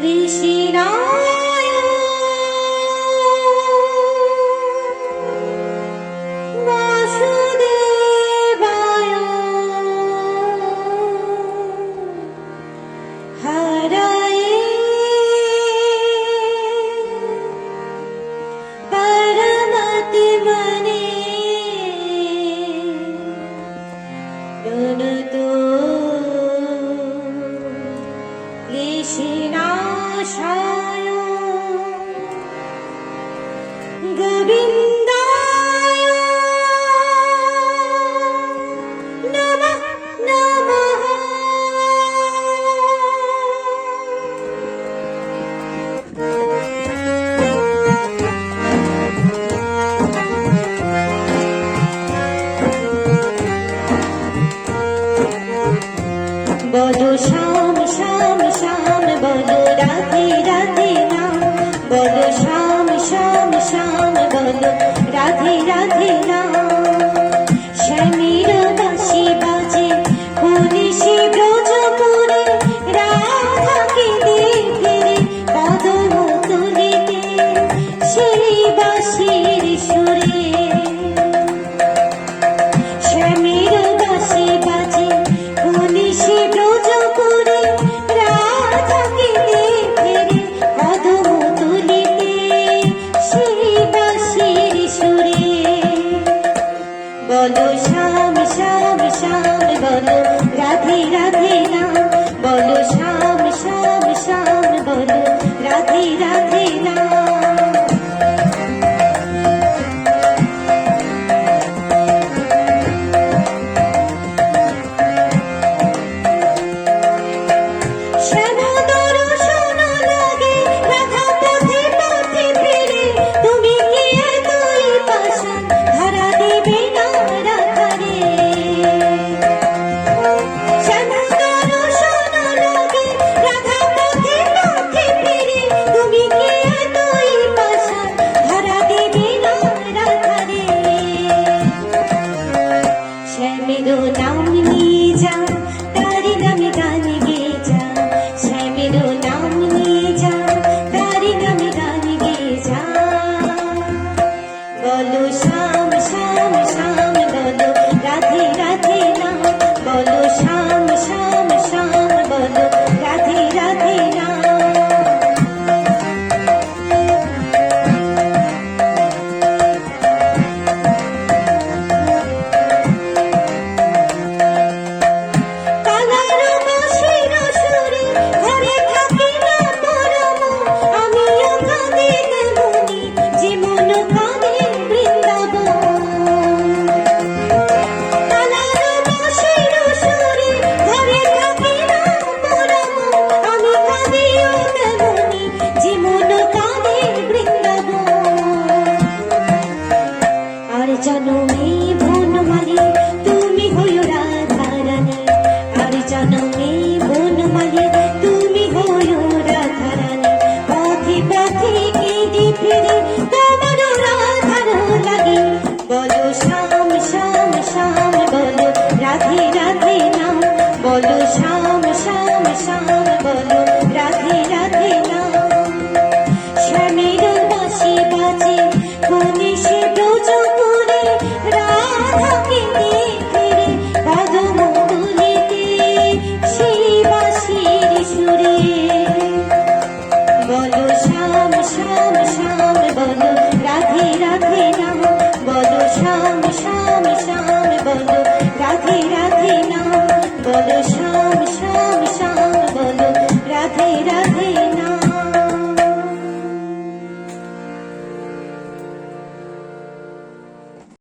ঋষিরায় বাসুদেবায় হরয়ে পরমাত্মনে প্রণতো ক্লেশনাশায় গোবিন্দায় নমঃ নমঃ। বলো শ্যাম শ্যাম শ্যাম, বলো রাধে রাধে নাম, বলো শ্যাম শ্যাম শ্যাম, বলো রাধে রাধে নাম। শ্যামের বাঁশি বাজে হরিষি ব্রজপুরে, রাধাকে দেখে কদম তুলিতে সেই বাঁশির সুরে। শ্যামের বাঁশি বাজে হরিষি ব্রজপুরে, রাধাকে দেখে কদম তুলিতে সেই বাঁশির সুরে। বলো শ্যাম শ্যাম শ্যাম, বলো রাধে রাধে নাম, বলো শ্যাম শ্যাম শ্যাম, বলো রাধে রাধে নাম। শ্যামেরো নাম নিয়ে যা, তারি নামে গান গেয়ে যা, শ্যামেরো নাম নিয়ে যা, তারি নামে গান গেয়ে যা। বলো শ্যাম শ্যাম শ্যাম, বলো রাধে রাধে নাম, বলো শ্যাম শ্যাম শ্যাম, বলো রাধে রাধে নাম। জনমে বনমালী তুমি হইও রাধা রানী, আর জনমে বনমালী তুমি হইও রাধা রানী। পথে পথে কেঁদে ফিরে তোমার রাধার লাগি, বলো শ্যাম শ্যাম শ্যাম, বলো রাধে রাধে নাম, বলো শ্যাম শ্যাম শ্যাম, বলো রাধে রাধে নাম। শ্যামের বাঁশি বাজে হরিষি ব্রজপুরে, রাধাকে দেখে কদম তুলিতে সেই বাঁশির সুরে। বলো শ্যাম শ্যাম শ্যাম, বলো রাধে রাধে নাম, বলো শ্যাম শ্যাম শ্যাম, বলো রাধে রাধে নাম, বলো